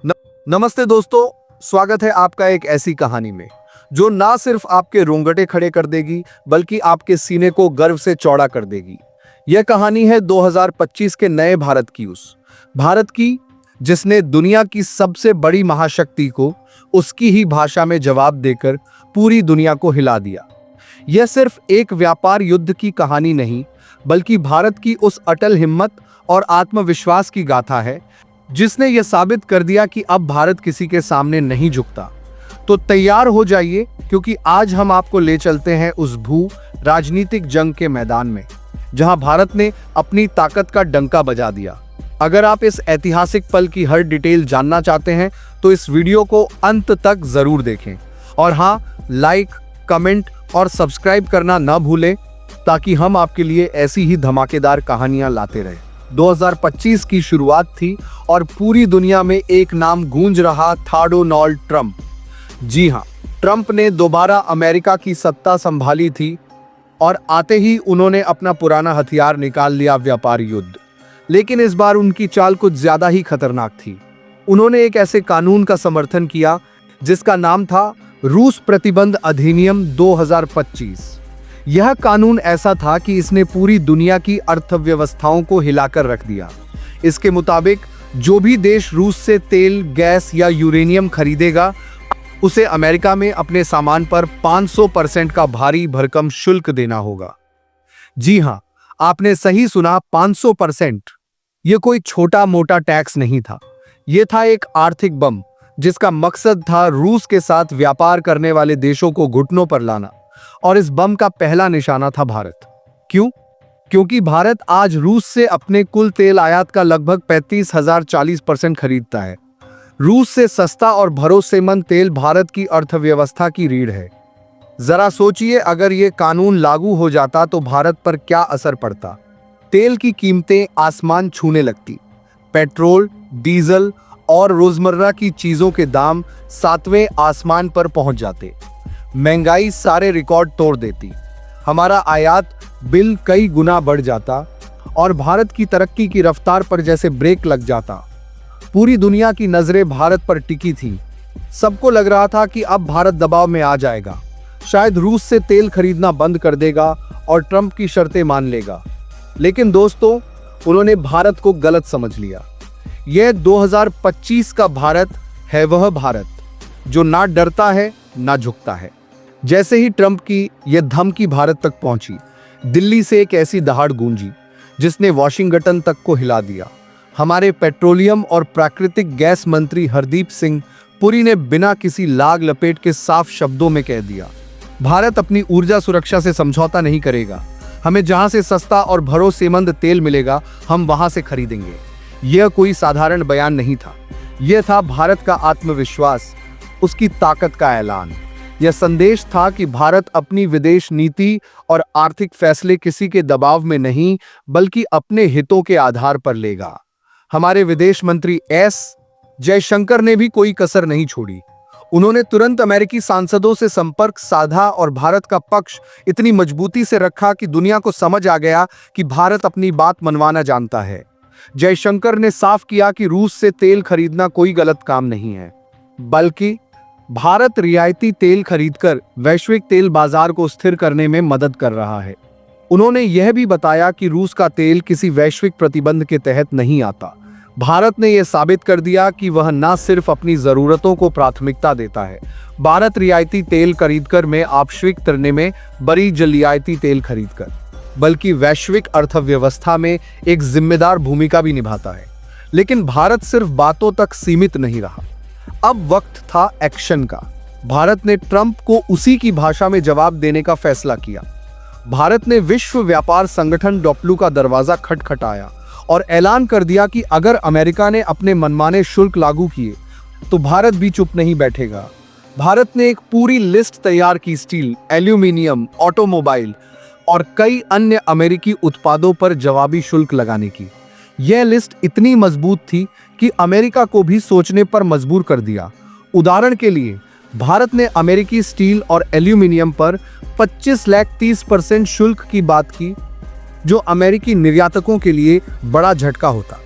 न- नमस्ते दोस्तों, स्वागत है आपका एक ऐसी कहानी में जो ना सिर्फ आपके रोंगटे खड़े कर देगी बल्कि आपके सीने को गर्व से चौड़ा कर देगी। यह कहानी है 2025 के नए भारत की, उस भारत की जिसने दुनिया की सबसे बड़ी महाशक्ति को उसकी ही भाषा में जवाब देकर पूरी दुनिया को हिला दिया। यह सिर्फ एक व्यापार युद्ध की कहानी नहीं, बल्कि भारत की उस अटल हिम्मत और आत्मविश्वास की गाथा है जिसने यह साबित कर दिया कि अब भारत किसी के सामने नहीं झुकता। तो तैयार हो जाइए, क्योंकि आज हम आपको ले चलते हैं उस भू राजनीतिक जंग के मैदान में जहां भारत ने अपनी ताकत का डंका बजा दिया। अगर आप इस ऐतिहासिक पल की हर डिटेल जानना चाहते हैं तो इस वीडियो को अंत तक जरूर देखें। और हाँ, लाइक, कमेंट और सब्सक्राइब करना ना भूलें ताकि हम आपके लिए ऐसी ही धमाकेदार कहानियां लाते रहें। 2025 की शुरुआत थी और पूरी दुनिया में एक नाम गूंज रहा था, डोनाल्ड ट्रंप। जी हाँ, ट्रंप ने दोबारा अमेरिका की सत्ता संभाली थी और आते ही उन्होंने अपना पुराना हथियार निकाल लिया, व्यापार युद्ध। लेकिन इस बार उनकी चाल कुछ ज्यादा ही खतरनाक थी। उन्होंने एक ऐसे कानून का समर्थन किया जिसका नाम था रूस प्रतिबंध अधिनियम 2025। यह कानून ऐसा था कि इसने पूरी दुनिया की अर्थव्यवस्थाओं को हिलाकर रख दिया। इसके मुताबिक जो भी देश रूस से तेल, गैस या यूरेनियम खरीदेगा उसे अमेरिका में अपने सामान पर 500% का भारी भरकम शुल्क देना होगा। जी हां, आपने सही सुना, 500%। यह कोई छोटा मोटा टैक्स नहीं था, यह था एक आर्थिक बम जिसका मकसद था रूस के साथ व्यापार करने वाले देशों को घुटनों पर लाना। और इस बम का पहला निशाना था भारत। क्यों? क्योंकि भारत आज रूस से अपने कुल तेल आयात का लगभग 35,040% खरीदता है। रूस से सस्ता और भरोसेमंद तेल भारत की अर्थव्यवस्था की रीढ़ है। जरा सोचिए, अगर ये कानून लागू हो जाता तो भारत पर क्या असर पड़ता। तेल की कीमतें आसमान छूने लगती। पेट्रोल, डीजल और रोजमर्रा की चीजों के दाम 7वें आसमान पर पहुंच जाते। महंगाई सारे रिकॉर्ड तोड़ देती। हमारा आयात बिल कई गुना बढ़ जाता और भारत की तरक्की की रफ्तार पर जैसे ब्रेक लग जाता। पूरी दुनिया की नजरें भारत पर टिकी थी। सबको लग रहा था कि अब भारत दबाव में आ जाएगा, शायद रूस से तेल खरीदना बंद कर देगा और ट्रंप की शर्तें मान लेगा। लेकिन दोस्तों, उन्होंने भारत को गलत समझ लिया। यह 2025 का भारत है, वह भारत जो ना डरता है ना झुकता है। जैसे ही ट्रंप की यह धमकी भारत तक पहुंची, दिल्ली से एक ऐसी दहाड़ गूंजी जिसने वॉशिंगटन तक को हिला दिया। हमारे पेट्रोलियम और प्राकृतिक गैस मंत्री हरदीप सिंह पुरी ने बिना किसी लाग लपेट के साफ शब्दों में कह दिया, भारत अपनी ऊर्जा सुरक्षा से समझौता नहीं करेगा। हमें जहां से सस्ता और भरोसेमंद तेल मिलेगा हम वहां से खरीदेंगे। यह कोई साधारण बयान नहीं था, यह था भारत का आत्मविश्वास, उसकी ताकत का ऐलान। यह संदेश था कि भारत अपनी विदेश नीति और आर्थिक फैसले किसी के दबाव में नहीं, बल्कि अपने हितों के आधार पर लेगा। हमारे विदेश मंत्री एस जयशंकर ने भी कोई कसर नहीं छोड़ी। उन्होंने तुरंत अमेरिकी सांसदों से संपर्क साधा और भारत का पक्ष इतनी मजबूती से रखा कि दुनिया को समझ आ गया कि भारत अपनी बात मनवाना जानता है। जयशंकर ने साफ किया कि रूस से तेल खरीदना कोई गलत काम नहीं है, बल्कि भारत रियायती तेल खरीदकर वैश्विक तेल बाजार को स्थिर करने में मदद कर रहा है। उन्होंने यह भी बताया कि रूस का तेल किसी वैश्विक प्रतिबंध के तहत नहीं आता। भारत ने यह साबित कर दिया कि वह न सिर्फ अपनी जरूरतों को प्राथमिकता देता है, भारत रियायती तेल खरीदकर में आपश्विक तरने में बड़ी जलियाती तेल खरीदकर, बल्कि वैश्विक अर्थव्यवस्था में एक जिम्मेदार भूमिका भी निभाता है। लेकिन भारत सिर्फ बातों तक सीमित नहीं रहा, अब वक्त था एक्शन का। भारत ने ट्रंप को उसी की भाषा में जवाब देने का फैसला किया। भारत ने विश्व व्यापार संगठन डब्ल्यू का दरवाजा खटखटाया और ऐलान कर दिया कि अगर अमेरिका ने अपने मनमाने शुल्क लागू किए तो भारत भी चुप नहीं बैठेगा। भारत ने एक पूरी लिस्ट तैयार की, स्टील, एल्यूमिनियम, ऑटोमोबाइल और कई अन्य अमेरिकी उत्पादों पर जवाबी शुल्क लगाने की। यह लिस्ट इतनी मजबूत थी कि अमेरिका को भी सोचने पर मजबूर कर दिया। उदाहरण के लिए, भारत ने अमेरिकी स्टील और एल्यूमिनियम पर 25,30% शुल्क की बात की, जो अमेरिकी निर्यातकों के लिए बड़ा झटका होता।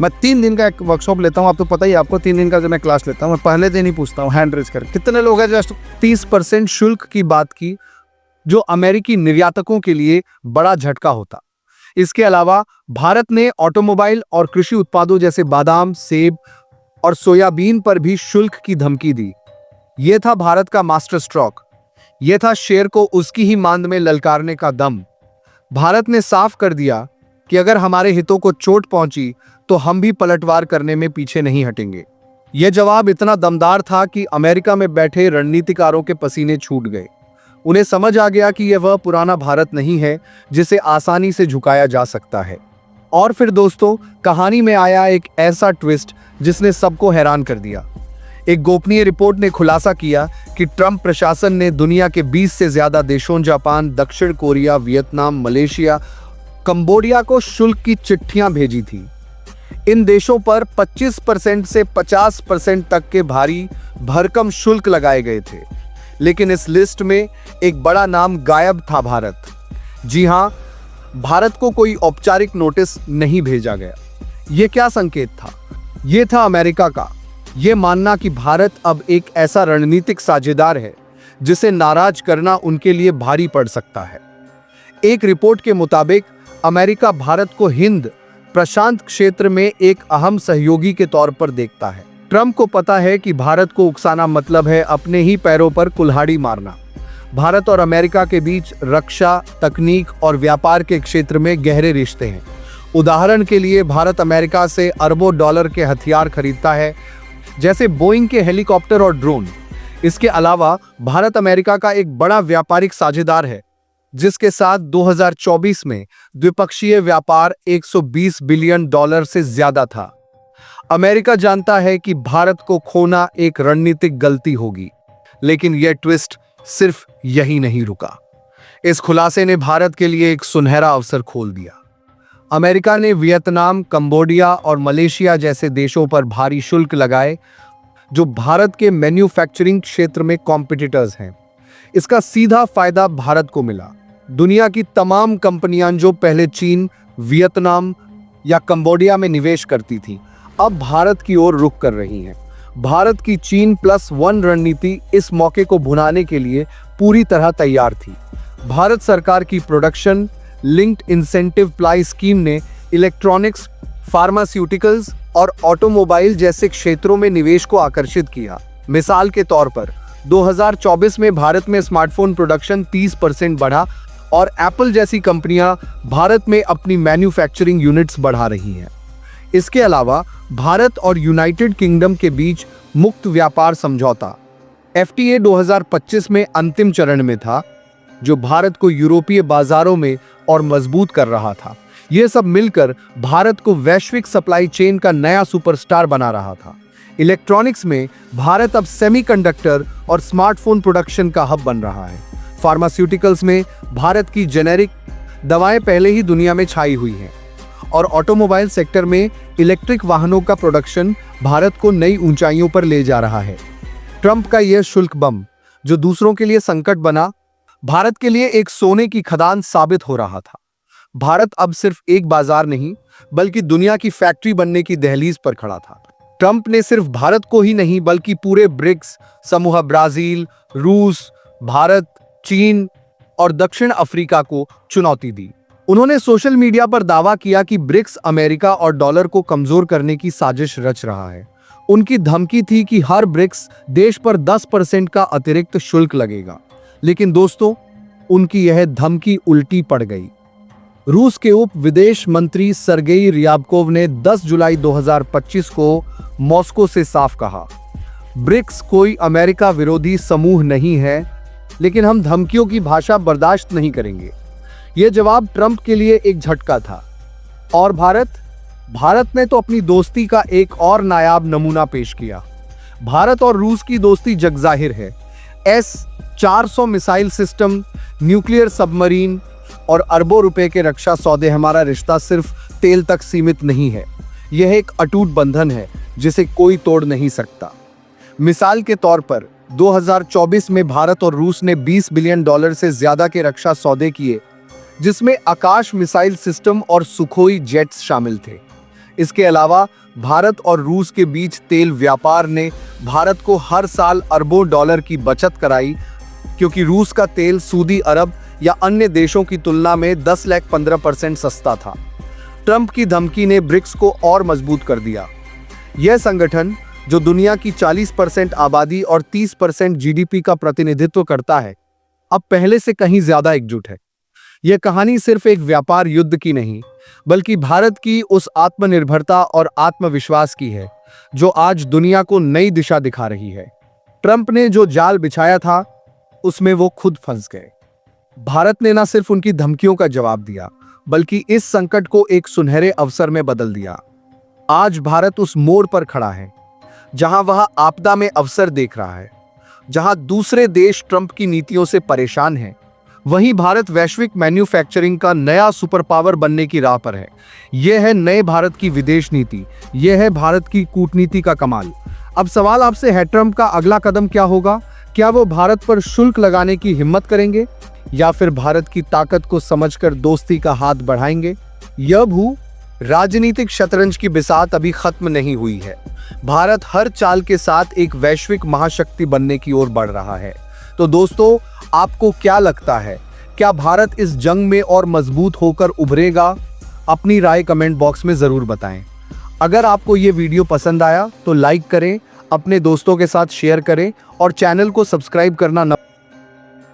मैं 3 दिन का एक वर्कशॉप लेता हूँ, आप तो पता ही है आपको, 3 दिन का जब मैं क्लास लेता हूँ, मैं पहले दिन ही पूछता हूँ हैंड रेज कर, कितने लोग हैं जस्ट। 30% शुल्क की बात की, जो अमेरिकी निर्यातकों के लिए बड़ा झटका होता। इसके अलावा भारत ने ऑटोमोबाइल और कृषि उत्पादों जैसे बादाम, सेब और सोयाबीन पर भी शुल्क की धमकी दी। यह था भारत का मास्टर स्ट्रोक। यह था शेर को उसकी ही मांद में ललकारने का दम। भारत ने साफ कर दिया कि अगर हमारे हितों को चोट पहुंची तो हम भी पलटवार करने में पीछे नहीं हटेंगे। यह जवाब इतना दमदार था कि अमेरिका में बैठे रणनीतिकारों के पसीने छूट गए। उन्हें समझ आ गया कि यह वह पुराना भारत नहीं है जिसे आसानी से झुकाया जा सकता है। और फिर दोस्तों, कहानी में आया एक ऐसा ट्विस्ट जिसने सबको हैरान कर दिया। एक गोपनीय रिपोर्ट ने खुलासा किया कि ट्रंप प्रशासन ने दुनिया के 20 से ज्यादा देशों, जापान, दक्षिण कोरिया, वियतनाम, मलेशिया, कंबोडिया को शुल्क की चिट्ठियां भेजी थी। इन देशों पर 25% से 50% तक के भारी भरकम शुल्क लगाए गए थे। लेकिन इस लिस्ट में एक बड़ा नाम गायब था, भारत। जी हां, भारत को कोई औपचारिक नोटिस नहीं भेजा गया। यह क्या संकेत था? यह था अमेरिका का यह मानना कि भारत अब एक ऐसा रणनीतिक साझेदार है जिसे नाराज करना उनके लिए भारी पड़ सकता है। एक रिपोर्ट के मुताबिक अमेरिका भारत को हिंद प्रशांत क्षेत्र में एक अहम सहयोगी के तौर पर देखता है। ट्रंप को पता है कि भारत को उकसाना मतलब है अपने ही पैरों पर कुल्हाड़ी मारना। भारत और अमेरिका के बीच रक्षा, तकनीक और व्यापार के क्षेत्र में गहरे रिश्ते हैं। उदाहरण के लिए, भारत अमेरिका से अरबों डॉलर के हथियार खरीदता है, जैसे बोइंग के हेलीकॉप्टर और ड्रोन। इसके अलावा भारत अमेरिका का एक बड़ा व्यापारिक साझेदार है, जिसके साथ 2024 में द्विपक्षीय व्यापार 120 बिलियन डॉलर से ज्यादा था। अमेरिका जानता है कि भारत को खोना एक रणनीतिक गलती होगी, लेकिन यह ट्विस्ट सिर्फ यही नहीं रुका। इस खुलासे ने भारत के लिए एक सुनहरा अवसर खोल दिया। अमेरिका ने वियतनाम, कंबोडिया और मलेशिया जैसे देशों पर भारी शुल्क लगाए, जो भारत के मैन्युफैक्चरिंग क्षेत्र में कॉम्पिटिटर्स हैं। इसका सीधा फायदा भारत को मिला। दुनिया की तमाम कंपनियां जो पहले चीन, वियतनाम या कंबोडिया में निवेश करती थीं, अब भारत की ओर रुख कर रही हैं। भारत की चीन+1 रणनीति इस मौके को भुनाने के लिए पूरी तरह तैयार थी। भारत सरकार की production linked incentive apply scheme ने इलेक्ट्रॉनिक्स, फार्मास्यूटिकल्स और ऑटोमोबाइल जैसे क्षेत्रों में निवेश को आकर्षित किया। मिसाल के तौर पर 2024 में भारत में स्मार्टफोन प्रोडक्शन 30% बढ़ा और एप्पल जैसी कंपनियां भारत में अपनी मैन्युफैक्चरिंग यूनिट्स बढ़ा रही हैं। इसके अलावा भारत और यूनाइटेड किंगडम के बीच मुक्त व्यापार समझौता FTA 2025 में अंतिम चरण में था, जो भारत को यूरोपीय बाजारों में और मजबूत कर रहा था। यह सब मिलकर भारत को वैश्विक सप्लाई चेन का नया सुपरस्टार बना रहा था। इलेक्ट्रॉनिक्स में भारत अब सेमीकंडक्टर और स्मार्टफोन प्रोडक्शन का हब बन रहा है। फार्मास्यूटिकल्स में भारत की जेनेरिक दवाएं पहले ही दुनिया में छाई हुई हैं और ऑटोमोबाइल सेक्टर में इलेक्ट्रिक वाहनों का प्रोडक्शन भारत को नई ऊंचाइयों पर ले जा रहा है। ट्रंप का यह शुल्क बम, जो दूसरों के लिए संकट बना, भारत के लिए एक सोने की खदान साबित हो रहा था। भारत अब सिर्फ एक बाजार नहीं, बल्कि दुनिया की फैक्ट्री बनने की दहलीज पर खड़ा था। ट्रंप ने सिर्फ भारत को ही नहीं, बल्कि पूरे ब्रिक्स समूह, ब्राजील, रूस, भारत, चीन और दक्षिण अफ्रीका को चुनौती दी। उन्होंने सोशल मीडिया पर दावा किया कि ब्रिक्स अमेरिका और डॉलर को कमजोर करने की साजिश रच रहा है। उनकी धमकी थी कि हर ब्रिक्स देश पर 10% का अतिरिक्त शुल्क लगेगा। लेकिन दोस्तों, उनकी यह धमकी उल्टी पड़ गई। रूस के उप विदेश मंत्री सरगेई रियाबकोव ने 10 जुलाई 2025 को मॉस्को से साफ कहा, ब्रिक्स कोई अमेरिका विरोधी समूह नहीं है, लेकिन हम धमकियों की भाषा बर्दाश्त नहीं करेंगे। यह जवाब ट्रंप के लिए एक झटका था। और भारत ने तो अपनी दोस्ती का एक और नायाब नमूना पेश किया। भारत और रूस की दोस्ती जगजाहिर है। S-400 missile system, nuclear submarine और अरबों रुपए के रक्षा सौदे। हमारा रिश्ता सिर्फ तेल तक सीमित नहीं है, यह एक अटूट बंधन है जिसे कोई तोड़ नहीं सकता। मिसाल के तौर पर 2024 में भारत और रूस ने $20 बिलियन से ज्यादा के रक्षा सौदे किए, जिसमें आकाश मिसाइल सिस्टम और सुखोई जेट्स शामिल थे। इसके अलावा भारत और रूस के बीच तेल व्यापार ने भारत को हर साल अरबों डॉलर की बचत कराई, क्योंकि रूस का तेल सऊदी अरब या अन्य देशों की तुलना में 10,15% सस्ता था। ट्रंप की धमकी ने ब्रिक्स को और मजबूत कर दिया। यह संगठन, जो दुनिया की 40% आबादी और 30% जीडीपी का प्रतिनिधित्व करता है, अब पहले से कहीं ज्यादा एकजुट है। यह कहानी सिर्फ एक व्यापार युद्ध की नहीं, बल्कि भारत की उस आत्मनिर्भरता और आत्मविश्वास की है जो आज दुनिया को नई दिशा दिखा रही है। ट्रंप ने जो जाल बिछाया था, उसमें वो खुद फंस गए। भारत ने न सिर्फ उनकी धमकियों का जवाब दिया, बल्कि इस संकट को एक सुनहरे अवसर में बदल दिया। आज भारत उस मोड़ पर खड़ा है जहां वह आपदा में अवसर देख रहा है। जहां दूसरे देश ट्रंप की नीतियों से परेशान हैं, वहीं भारत वैश्विक मैन्युफैक्चरिंग का नया सुपर पावर बनने की राह पर है। यह है नए भारत की विदेश नीति, यह है भारत की कूटनीति का कमाल। अब सवाल आपसे है, ट्रंप का अगला कदम क्या होगा? क्या वो भारत पर शुल्क लगाने की हिम्मत करेंगे या फिर भारत की ताकत को समझकर दोस्ती का हाथ बढ़ाएंगे? यह भू राजनीतिक शतरंज की बिसात अभी खत्म नहीं हुई है। भारत हर चाल के साथ एक वैश्विक महाशक्ति बनने की ओर बढ़ रहा है। तो दोस्तों, आपको क्या लगता है? क्या भारत इस जंग में और मजबूत होकर उभरेगा? अपनी राय कमेंट बॉक्स में जरूर बताएं। अगर आपको ये वीडियो पसंद आया तो लाइक करें, अपने दोस्तों के साथ शेयर करें और चैनल को सब्सक्राइब करना न